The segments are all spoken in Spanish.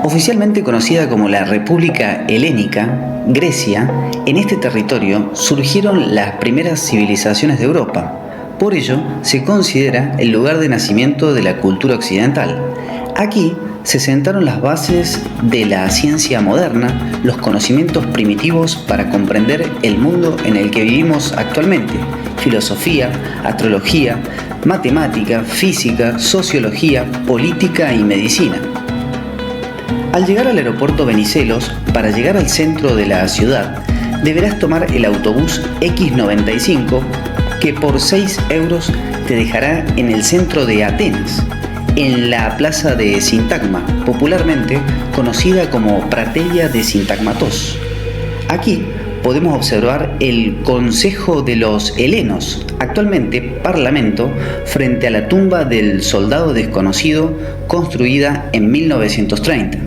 Oficialmente conocida como la República Helénica, Grecia, en este territorio surgieron las primeras civilizaciones de Europa. Por ello, se considera el lugar de nacimiento de la cultura occidental. Aquí se sentaron las bases de la ciencia moderna, los conocimientos primitivos para comprender el mundo en el que vivimos actualmente: filosofía, astrología, matemática, física, sociología, política y medicina. Al llegar al aeropuerto Venizelos, para llegar al centro de la ciudad, deberás tomar el autobús X95, que por 6 euros te dejará en el centro de Atenas, en la plaza de Sintagma, popularmente conocida como Prateria de Sintagmatos. Aquí podemos observar el Consejo de los Helenos, actualmente Parlamento, frente a la tumba del soldado desconocido, construida en 1930.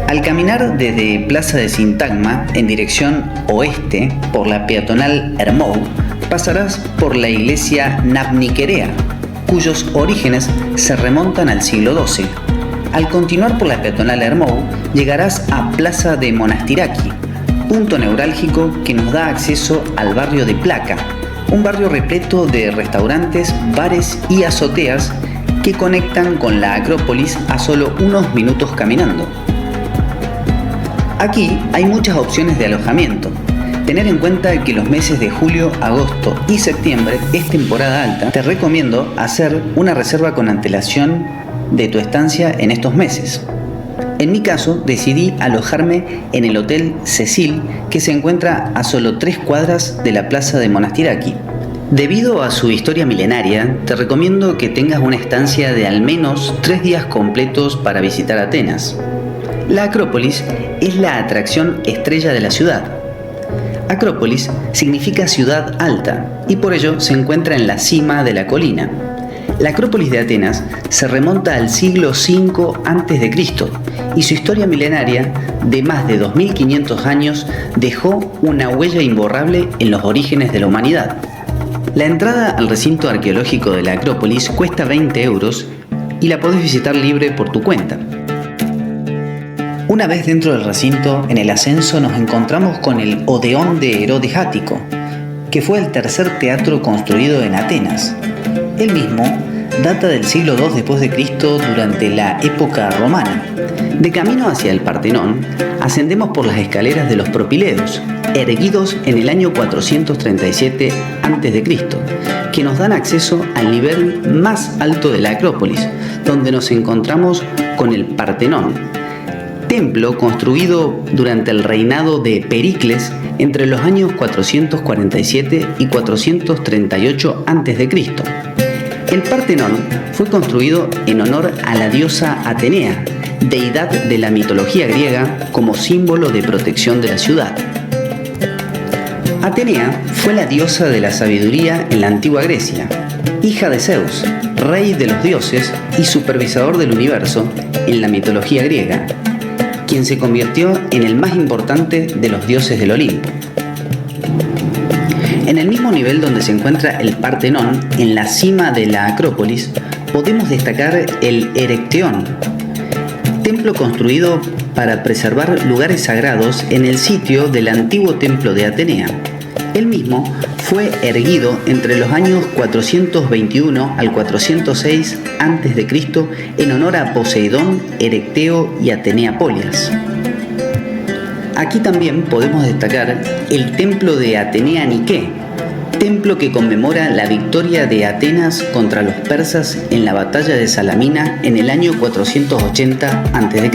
Al caminar desde Plaza de Sintagma en dirección oeste por la peatonal Hermou, pasarás por la iglesia Nabniquerea, cuyos orígenes se remontan al siglo XII. Al continuar por la peatonal Hermou, llegarás a Plaza de Monastiraki, punto neurálgico que nos da acceso al barrio de Plaka, un barrio repleto de restaurantes, bares y azoteas que conectan con la Acrópolis a solo unos minutos caminando. Aquí hay muchas opciones de alojamiento. Tener en cuenta que los meses de julio, agosto y septiembre es temporada alta. Te recomiendo hacer una reserva con antelación de tu estancia en estos meses. En mi caso, decidí alojarme en el Hotel Cecil, que se encuentra a solo 3 cuadras de la plaza de Monastiraki. Debido a su historia milenaria, te recomiendo que tengas una estancia de al menos 3 días completos para visitar Atenas. La Acrópolis es la atracción estrella de la ciudad. Acrópolis significa ciudad alta y por ello se encuentra en la cima de la colina. La Acrópolis de Atenas se remonta al siglo V a.C. y su historia milenaria de más de 2500 años dejó una huella imborrable en los orígenes de la humanidad. La entrada al recinto arqueológico de la Acrópolis cuesta 20 euros y la podés visitar libre por tu cuenta. Una vez dentro del recinto, en el ascenso nos encontramos con el Odeón de Herodes Ático, que fue el tercer teatro construido en Atenas. El mismo data del siglo II después de Cristo durante la época romana. De camino hacia el Partenón, ascendemos por las escaleras de los Propileos, erguidos en el año 437 a.C., que nos dan acceso al nivel más alto de la Acrópolis, donde nos encontramos con el Partenón, templo construido durante el reinado de Pericles entre los años 447 y 438 a.C. El Partenón fue construido en honor a la diosa Atenea, deidad de la mitología griega, como símbolo de protección de la ciudad. Atenea fue la diosa de la sabiduría en la antigua Grecia, hija de Zeus, rey de los dioses y supervisador del universo en la mitología griega, quien se convirtió en el más importante de los dioses del Olimpo. En el mismo nivel donde se encuentra el Partenón, en la cima de la Acrópolis, podemos destacar el Erecteón, templo construido para preservar lugares sagrados en el sitio del antiguo templo de Atenea. El mismo fue erguido entre los años 421 al 406 a.C. en honor a Poseidón, Erecteo y Atenea Polias. Aquí también podemos destacar el templo de Atenea Nike, templo que conmemora la victoria de Atenas contra los persas en la batalla de Salamina en el año 480 a.C.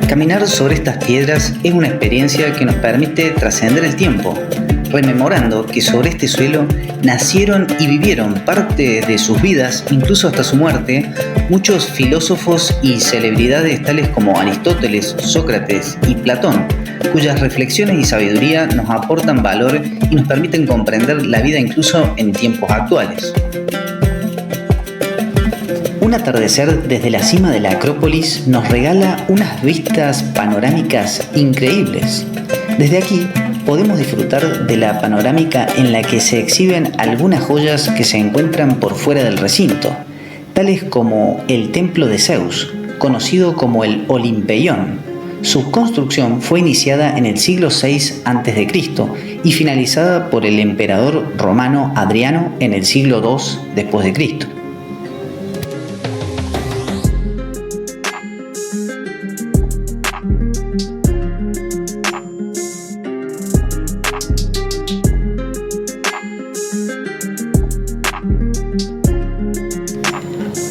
Caminar sobre estas piedras es una experiencia que nos permite trascender el tiempo, rememorando que sobre este suelo nacieron y vivieron parte de sus vidas, incluso hasta su muerte, muchos filósofos y celebridades tales como Aristóteles, Sócrates y Platón, cuyas reflexiones y sabiduría nos aportan valor y nos permiten comprender la vida incluso en tiempos actuales. Un atardecer desde la cima de la Acrópolis nos regala unas vistas panorámicas increíbles. Desde aquí podemos disfrutar de la panorámica en la que se exhiben algunas joyas que se encuentran por fuera del recinto, tales como el Templo de Zeus, conocido como el Olimpeión. Su construcción fue iniciada en el siglo VI a.C. y finalizada por el emperador romano Adriano en el siglo II después de Cristo.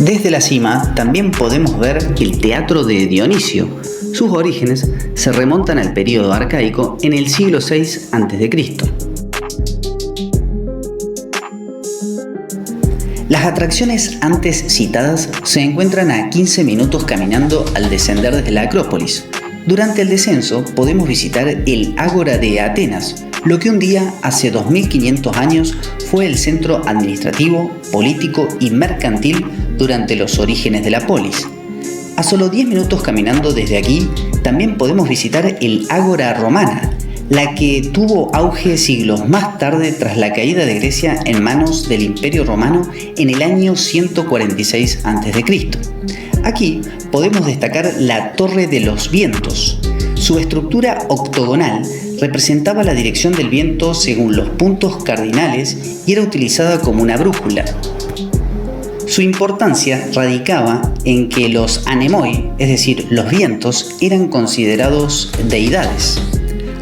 Desde la cima también podemos ver el Teatro de Dionisio. Sus orígenes se remontan al período arcaico en el siglo VI a.C. Las atracciones antes citadas se encuentran a 15 minutos caminando al descender desde la Acrópolis. Durante el descenso podemos visitar el Ágora de Atenas, lo que un día, hace 2500 años, fue el centro administrativo, político y mercantil durante los orígenes de la polis. A solo 10 minutos caminando desde aquí, también podemos visitar el Ágora Romana, la que tuvo auge siglos más tarde tras la caída de Grecia en manos del Imperio Romano en el año 146 a.C. Aquí podemos destacar la Torre de los Vientos. Su estructura octogonal representaba la dirección del viento según los puntos cardinales y era utilizada como una brújula. Su importancia radicaba en que los anemoi, es decir, los vientos, eran considerados deidades,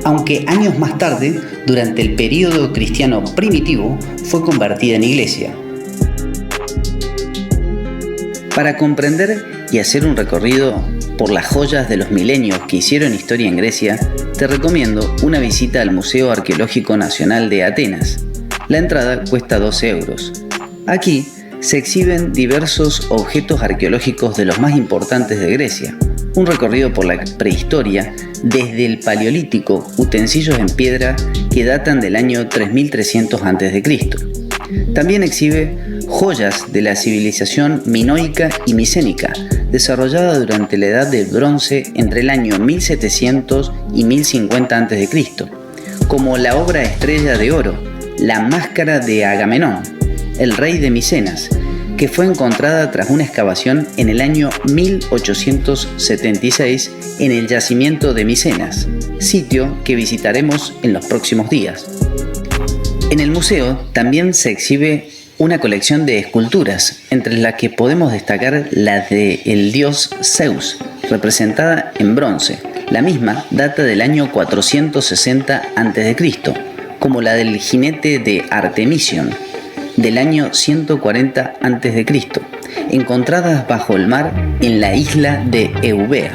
aunque años más tarde, durante el período cristiano primitivo, fue convertida en iglesia. Para comprender y hacer un recorrido por las joyas de los milenios que hicieron historia en Grecia, te recomiendo una visita al Museo Arqueológico Nacional de Atenas. La entrada cuesta 12 euros. Aquí se exhiben diversos objetos arqueológicos de los más importantes de Grecia, un recorrido por la prehistoria desde el Paleolítico, utensilios en piedra que datan del año 3300 a.C. También exhibe joyas de la civilización minoica y micénica, desarrollada durante la Edad del Bronce entre el año 1700 y 1050 a.C., como la obra estrella de oro, la máscara de Agamenón, el rey de Micenas, que fue encontrada tras una excavación en el año 1876 en el yacimiento de Micenas, sitio que visitaremos en los próximos días. En el museo también se exhibe una colección de esculturas, entre las que podemos destacar la del dios Zeus, representada en bronce. La misma data del año 460 a.C., como la del jinete de Artemision, del año 140 a.C., encontradas bajo el mar en la isla de Eubea.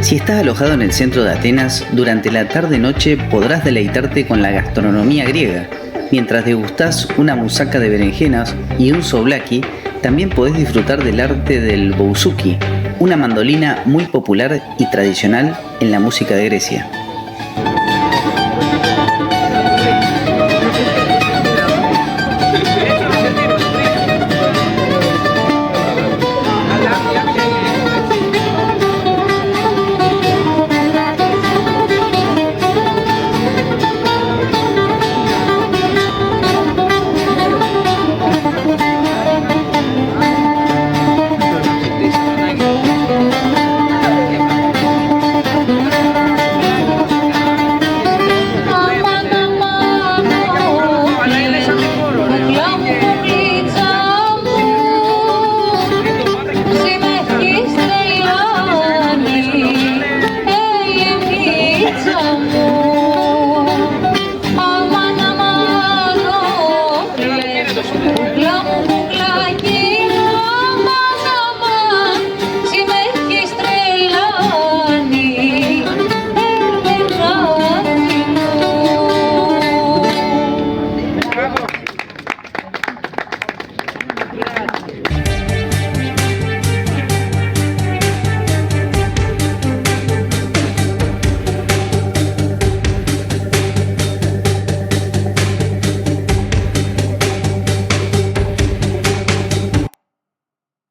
Si estás alojado en el centro de Atenas, durante la tarde-noche podrás deleitarte con la gastronomía griega. Mientras degustás una musaca de berenjenas y un souvlaki, también podés disfrutar del arte del bouzouki, una mandolina muy popular y tradicional en la música de Grecia.